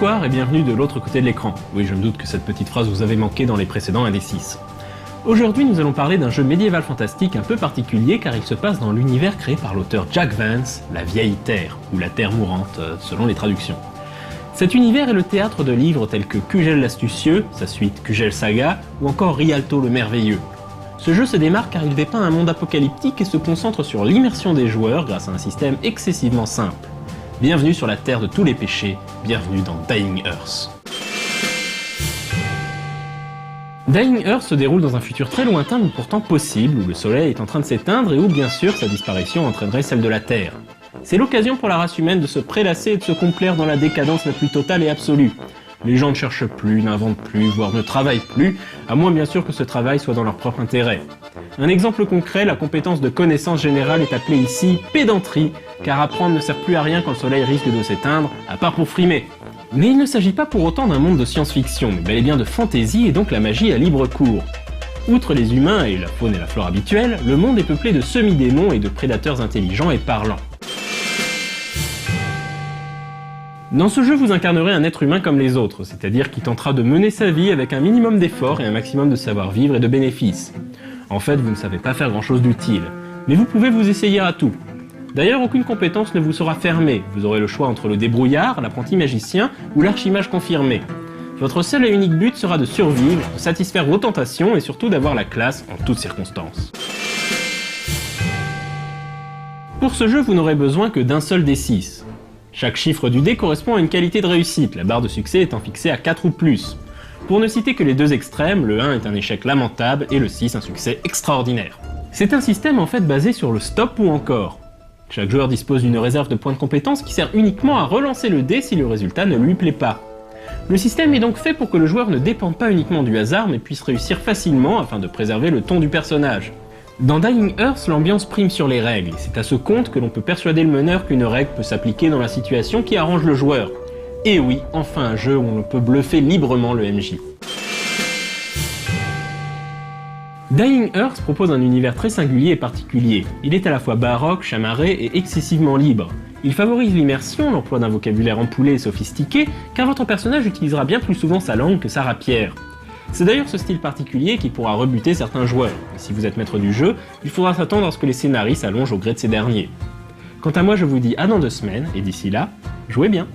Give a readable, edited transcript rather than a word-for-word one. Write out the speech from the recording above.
Bonsoir et bienvenue de l'autre côté de l'écran. Oui, je me doute que cette petite phrase vous avait manqué dans les précédents indices. Aujourd'hui, nous allons parler d'un jeu médiéval fantastique un peu particulier car il se passe dans l'univers créé par l'auteur Jack Vance, La Vieille Terre, ou La Terre Mourante, selon les traductions. Cet univers est le théâtre de livres tels que Kugel l'Astucieux, sa suite Kugel Saga, ou encore Rialto le Merveilleux. Ce jeu se démarque car il dépeint un monde apocalyptique et se concentre sur l'immersion des joueurs grâce à un système excessivement simple. Bienvenue sur la terre de tous les péchés, bienvenue dans Dying Earth. Dying Earth se déroule dans un futur très lointain mais pourtant possible, où le soleil est en train de s'éteindre et où bien sûr sa disparition entraînerait celle de la Terre. C'est l'occasion pour la race humaine de se prélasser et de se complaire dans la décadence la plus totale et absolue. Les gens ne cherchent plus, n'inventent plus, voire ne travaillent plus, à moins bien sûr que ce travail soit dans leur propre intérêt. Un exemple concret, la compétence de connaissance générale est appelée ici pédanterie, car apprendre ne sert plus à rien quand le soleil risque de s'éteindre, à part pour frimer. Mais il ne s'agit pas pour autant d'un monde de science-fiction, mais bel et bien de fantaisie et donc la magie à libre cours. Outre les humains et la faune et la flore habituelles, le monde est peuplé de semi-démons et de prédateurs intelligents et parlants. Dans ce jeu, vous incarnerez un être humain comme les autres, c'est-à-dire qui tentera de mener sa vie avec un minimum d'efforts et un maximum de savoir-vivre et de bénéfices. En fait, vous ne savez pas faire grand-chose d'utile, mais vous pouvez vous essayer à tout. D'ailleurs, aucune compétence ne vous sera fermée, vous aurez le choix entre le débrouillard, l'apprenti magicien ou l'archimage confirmé. Votre seul et unique but sera de survivre, de satisfaire vos tentations et surtout d'avoir la classe en toutes circonstances. Pour ce jeu, vous n'aurez besoin que d'un seul des 6. Chaque chiffre du dé correspond à une qualité de réussite, la barre de succès étant fixée à 4 ou plus. Pour ne citer que les deux extrêmes, le 1 est un échec lamentable et le 6 un succès extraordinaire. C'est un système en fait basé sur le stop ou encore. Chaque joueur dispose d'une réserve de points de compétence qui sert uniquement à relancer le dé si le résultat ne lui plaît pas. Le système est donc fait pour que le joueur ne dépende pas uniquement du hasard mais puisse réussir facilement afin de préserver le ton du personnage. Dans Dying Earth, l'ambiance prime sur les règles, et c'est à ce compte que l'on peut persuader le meneur qu'une règle peut s'appliquer dans la situation qui arrange le joueur. Et oui, enfin un jeu où on peut bluffer librement le MJ. Dying Earth propose un univers très singulier et particulier. Il est à la fois baroque, chamarré et excessivement libre. Il favorise l'immersion, l'emploi d'un vocabulaire ampoulé et sophistiqué, car votre personnage utilisera bien plus souvent sa langue que sa rapière. C'est d'ailleurs ce style particulier qui pourra rebuter certains joueurs, et si vous êtes maître du jeu, il faudra s'attendre à ce que les scénarii s'allongent au gré de ces derniers. Quant à moi, je vous dis à dans 2 semaines, et d'ici là, jouez bien!